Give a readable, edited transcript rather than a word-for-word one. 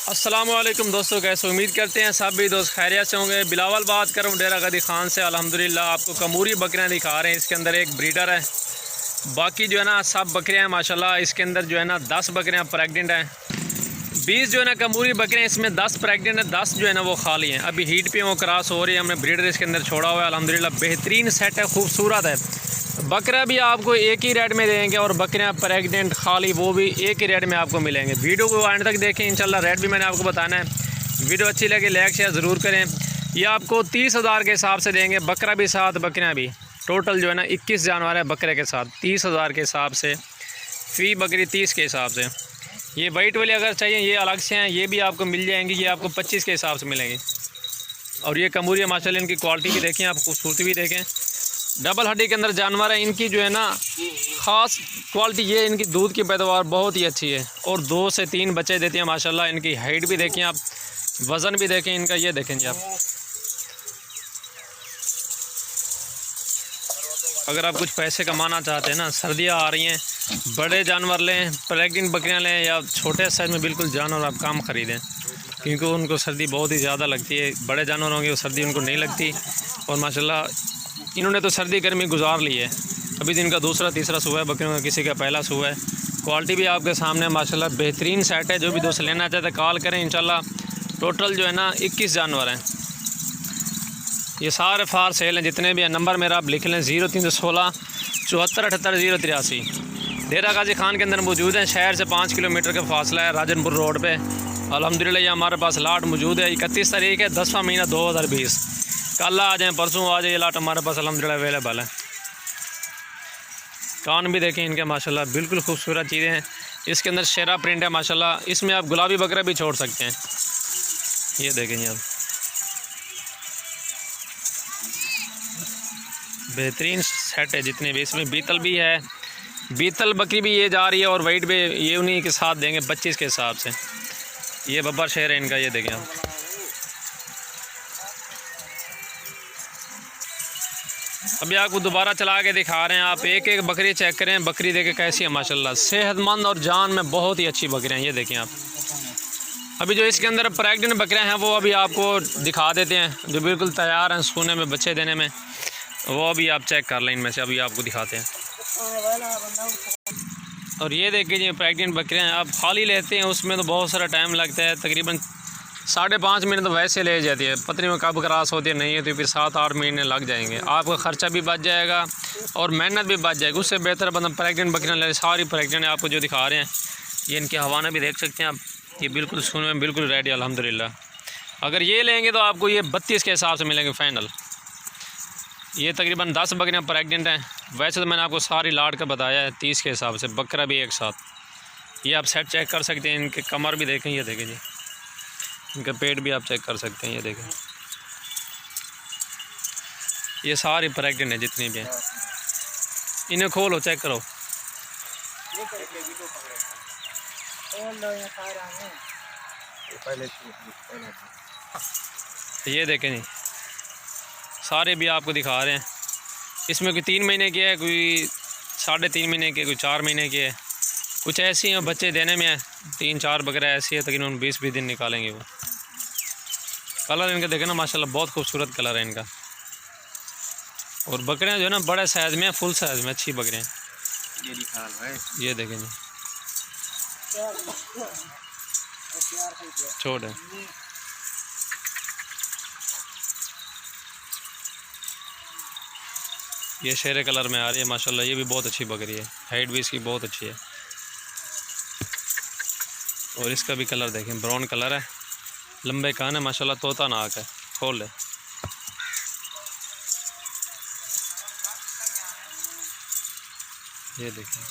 अस्सलामुअलैकुम दोस्तों, कैसे उम्मीद करते हैं सब भी दोस्त खैरियत से होंगे। बिलावल बात कर रहा हूँ डेरा गदी खान से। अल्हम्दुलिल्लाह आपको कमूरी बकरियाँ दिखा रहे हैं। इसके अंदर एक ब्रीडर है, बाकी जो है ना सब बकरियाँ हैं माशाल्लाह। इसके अंदर जो है ना 10 बकरियाँ प्रेग्नेंट हैं, 20 जो है ना कमूरी बकरियाँ, इसमें 10 प्रेग्नेंट है, 10 जो है ना वो खाली हैं। अभी हीट पे वो क्रॉस हो रही है, हमने ब्रीडर इसके अंदर छोड़ा हुआ है। अल्हम्दुलिल्लाह बेहतरीन सेट है, खूबसूरत है। बकरा भी आपको एक ही रेट में देंगे और बकरियां प्रेग्नेंट खाली वो भी एक ही रेट में आपको मिलेंगे। वीडियो को एंड तक देखें, इंशाल्लाह रेट भी मैंने आपको बताना है। वीडियो अच्छी लगे लाइक शेयर ज़रूर करें। ये आपको 30,000 के हिसाब से देंगे, बकरा भी साथ बकरियां भी। टोटल जो है ना 21 जानवर है बकरे के साथ, 30,000 के हिसाब से, फ़ी बकरी 30 के हिसाब से। ये वाइट वाले अगर चाहिए ये अलग से हैं, ये भी आपको मिल जाएंगी, ये आपको 25 के हिसाब से मिलेंगे। और ये कमूरिया माशाल्लाह इनकी क्वालिटी भी देखें, आप खूबसूरती भी देखें। डबल हड्डी के अंदर जानवर है। इनकी जो है ना ख़ास क्वालिटी ये, इनकी दूध की पैदावार बहुत ही अच्छी है और 2 से 3 बच्चे देती हैं माशाल्लाह। इनकी हाइट भी देखें आप, वज़न भी देखें इनका, ये देखें जी आप। अगर आप कुछ पैसे कमाना चाहते हैं ना, सर्दियाँ आ रही हैं, बड़े जानवर लें, प्रेग्नेंट बकरियाँ लें या छोटे साइज में बिल्कुल जानवर आप कम ख़रीदें, क्योंकि उनको सर्दी बहुत ही ज़्यादा लगती है। बड़े जानवर होंगे वो सर्दी उनको नहीं लगती। और माशाल्लाह इन्होंने तो सर्दी गर्मी गुजार ली है। अभी दिन का दूसरा तीसरा सुबह है बकरियों का, किसी का पहला सुबह है। क्वालिटी भी आपके सामने माशाल्लाह बेहतरीन सेट है। जो भी दोस्त लेना चाहते हैं कॉल करें इंशाल्लाह। टोटल जो है ना 21 जानवर हैं। ये सारे फार सेल हैं जितने भी हैं। नंबर मेरा आप लिख लें 0316 74 78 083। डेरा गाजी खान के अंदर मौजूद हैं। शहर से 5 किलोमीटर का फासला है, राजनपुर रोड पे। अल्हम्दुलिल्लाह ये हमारे पास लाट मौजूद है। 31 तारीख है 10वां महीना 2020। कल आ जाएँ, परसों आ जाए, ये लाट हमारे पास अल्हम्दुलिल्लाह अवेलेबल है। कान भी देखें इनके माशाल्लाह बिल्कुल खूबसूरत चीज़ें हैं। इसके अंदर शेरा प्रिंट है माशाल्लाह। इसमें आप गुलाबी बकरा भी छोड़ सकते हैं, ये देखेंगे आप। बेहतरीन सेट है जितने भी। इसमें बीतल भी है, बीतल बकरी भी ये जा रही है और वाइट भी ये उन्हीं के साथ देंगे 25 के हिसाब से। ये बब्बर शेर है इनका, ये देखें आप। अभी आपको दोबारा चला के दिखा रहे हैं, आप एक एक बकरी चेक करें। बकरी देखे कैसी है माशाल्लाह, सेहतमंद और जान में बहुत ही अच्छी बकरियां, ये देखें आप। अभी जो इसके अंदर प्रेग्नेंट बकरियां हैं वो अभी आपको दिखा देते हैं, जो बिल्कुल तैयार हैं सोने में, बच्चे देने में। वो अभी आप चेक कर लें, इनमें से अभी आपको दिखाते हैं। और ये देखिए जी प्रेग्नेंट बकरियाँ आप खाली लेते हैं, उसमें तो बहुत सारा टाइम लगता है। तकरीबन 5.5 मिनट तो वैसे ले जाती है, पतनी में कब क्रॉस होती है नहीं है, तो फिर 7-8 महीने लग जाएंगे। आपका ख़र्चा भी बच जाएगा और मेहनत भी बच जाएगी। उससे बेहतर बंदा प्रेग्नेंट बकरियाँ ले। सारी प्रेग्नेंट आपको जो दिखा रहे हैं, ये इनके हवाना भी देख सकते हैं आप। ये बिल्कुल सुनने में बिल्कुल रेडी अल्हम्दुलिल्लाह। अगर ये लेंगे तो आपको ये 32 के हिसाब से मिलेंगे फ़ाइनल। ये तकरीबन 10 बकरियाँ प्रेग्नेंट हैं। वैसे तो मैंने आपको सारी लाट का बताया है 30 के हिसाब से, बकरा भी एक साथ। ये आप सेट चेक कर सकते हैं। इनके कमर भी देखें, ये देखें जी, इनका पेट भी आप चेक कर सकते हैं, ये देखें। ये सारी प्रेग्नेंट है जितनी भी हैं। इन्हें खोलो चेक करो। ये देखें जी, सारे भी आपको दिखा रहे हैं। इसमें कोई 3 महीने की है, कोई 3.5 महीने की, कोई 4 महीने की है। कुछ ऐसी हैं बच्चे देने में है, 3-4 बकरा ऐसी है, तकरीबन 20-20 दिन निकालेंगे वो। कलर इनका देखें ना माशाल्लाह बहुत खूबसूरत कलर है इनका। और बकरियां जो है ना बड़े साइज़ में, फुल साइज़ में अच्छी बकरियां। ये देखें जी, छोट है। ये शेरे कलर में आ रही है माशाल्लाह, ये भी बहुत अच्छी बकरी है। हाइट भी इसकी बहुत अच्छी है। और इसका भी कलर देखें, ब्राउन कलर है, लंबे कान है माशाल्लाह, तोता नाक है। खोल ले, ये देखें।